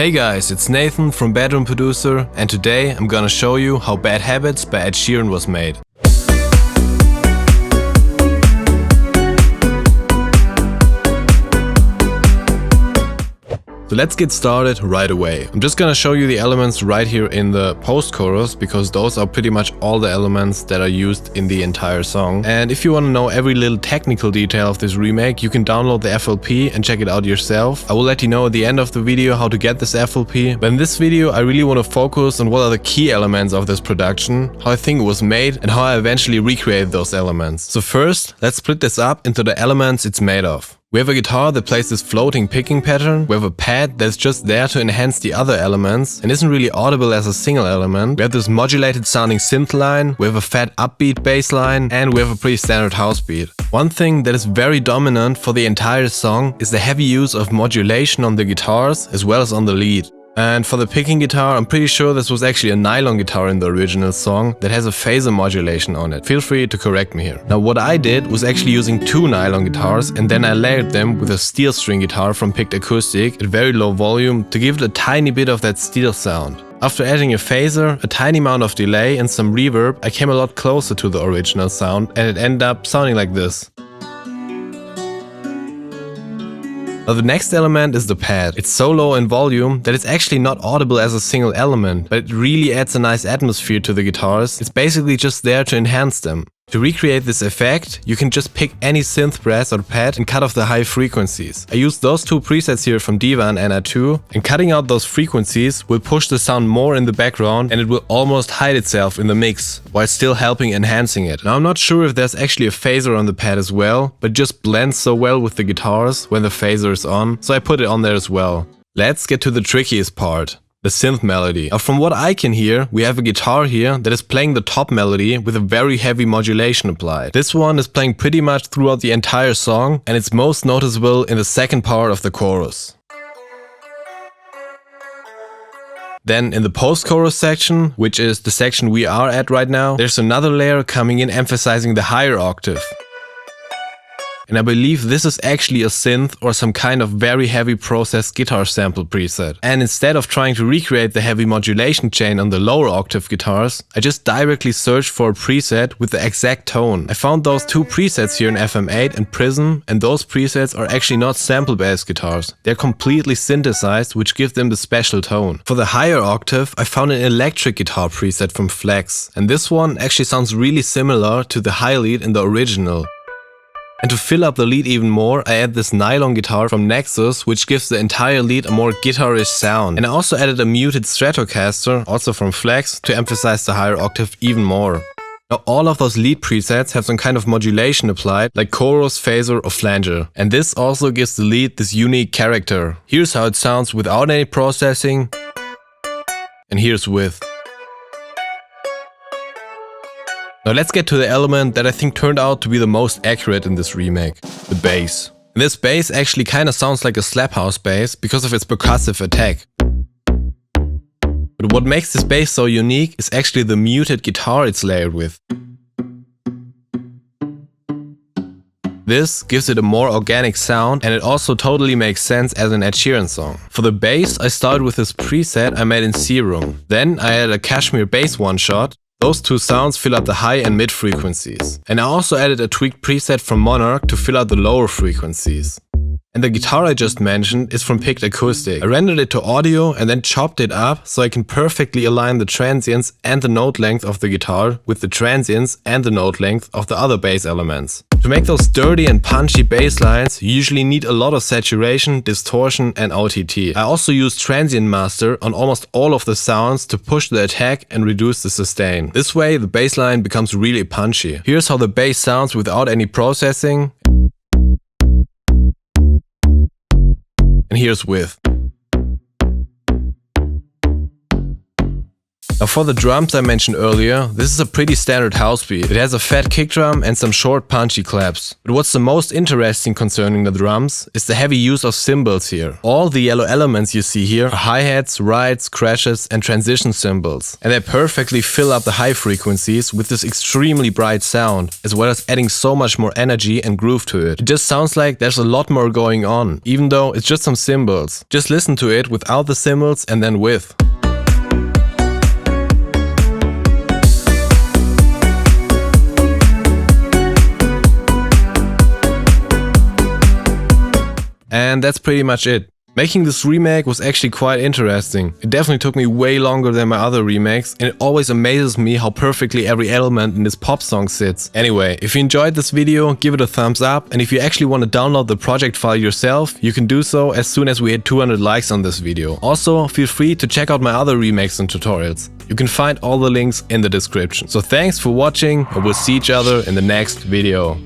Hey guys, it's Nathan from Bedroom Producer, and today I'm gonna show you how Bad Habits by Ed Sheeran was made. So let's get started right away. I'm just gonna show you the elements right here in the post-chorus because those are pretty much all the elements that are used in the entire song. And if you want to know every little technical detail of this remake, you can download the FLP and check it out yourself. I will let you know at the end of the video how to get this FLP. But in this video, I really want to focus on what are the key elements of this production, how I think it was made, and how I eventually recreated those elements. So first, let's split this up into the elements it's made of. We have a guitar that plays this floating picking pattern. We have a pad that's just there to enhance the other elements and isn't really audible as a single element. We have this modulated sounding synth line, we have a fat upbeat bass line, and we have a pretty standard house beat. One thing that is very dominant for the entire song is the heavy use of modulation on the guitars as well as on the lead. And for the picking guitar, I'm pretty sure this was actually a nylon guitar in the original song that has a phaser modulation on it. Feel free to correct me here. Now what I did was actually using two nylon guitars and then I layered them with a steel string guitar from Picked Acoustic at very low volume to give it a tiny bit of that steel sound. After adding a phaser, a tiny amount of delay and some reverb, I came a lot closer to the original sound and it ended up sounding like this. Now the next element is the pad. It's so low in volume that it's actually not audible as a single element, but it really adds a nice atmosphere to the guitars. It's basically just there to enhance them. To recreate this effect, you can just pick any synth brass or pad and cut off the high frequencies. I used those two presets here from DAW and I'm, and cutting out those frequencies will push the sound more in the background and it will almost hide itself in the mix, while still helping enhancing it. Now I'm not sure if there's actually a phaser on the pad as well, but it just blends so well with the guitars when the phaser is on, so I put it on there as well. Let's get to the trickiest part. The synth melody. Now from what I can hear, we have a guitar here that is playing the top melody with a very heavy modulation applied. This one is playing pretty much throughout the entire song and it's most noticeable in the second part of the chorus. Then in the post-chorus section, which is the section we are at right now, there's another layer coming in emphasizing the higher octave. And I believe this is actually a synth or some kind of very heavy processed guitar sample preset. And instead of trying to recreate the heavy modulation chain on the lower octave guitars, I just directly searched for a preset with the exact tone. I found those two presets here in FM8 and Prism, and those presets are actually not sample based guitars. They're completely synthesized, which gives them the special tone. For the higher octave, I found an electric guitar preset from Flex, and this one actually sounds really similar to the high lead in the original. And to fill up the lead even more, I add this nylon guitar from Nexus, which gives the entire lead a more guitarish sound. And I also added a muted Stratocaster, also from Flex, to emphasize the higher octave even more. Now all of those lead presets have some kind of modulation applied, like chorus, phaser or flanger. And this also gives the lead this unique character. Here's how it sounds without any processing, and here's with. Now let's get to the element that I think turned out to be the most accurate in this remake, the bass. And this bass actually kinda sounds like a slap house bass because of its percussive attack. But what makes this bass so unique is actually the muted guitar it's layered with. This gives it a more organic sound and it also totally makes sense as an Ed Sheeran song. For the bass, I started with this preset I made in Serum. Then I added a Cashmere bass one shot. Those two sounds fill out the high and mid frequencies. And I also added a tweaked preset from Monarch to fill out the lower frequencies. And the guitar I just mentioned is from Picked Acoustic. I rendered it to audio and then chopped it up so I can perfectly align the transients and the note length of the guitar with the transients and the note length of the other bass elements. To make those dirty and punchy bass lines, you usually need a lot of saturation, distortion and OTT. I also used Transient Master on almost all of the sounds to push the attack and reduce the sustain. This way the bass line becomes really punchy. Here's how the bass sounds without any processing. And here's with. Now for the drums I mentioned earlier, this is a pretty standard house beat. It has a fat kick drum and some short punchy claps. But what's the most interesting concerning the drums is the heavy use of cymbals here. All the yellow elements you see here are hi-hats, rides, crashes and transition cymbals. And they perfectly fill up the high frequencies with this extremely bright sound, as well as adding so much more energy and groove to it. It just sounds like there's a lot more going on, even though it's just some cymbals. Just listen to it without the cymbals and then with. And that's pretty much it. Making this remake was actually quite interesting. It definitely took me way longer than my other remakes, and it always amazes me how perfectly every element in this pop song sits. Anyway, if you enjoyed this video, give it a thumbs up, and if you actually want to download the project file yourself, you can do so as soon as we hit 200 likes on this video. Also, feel free to check out my other remakes and tutorials. You can find all the links in the description. So thanks for watching, and we'll see each other in the next video.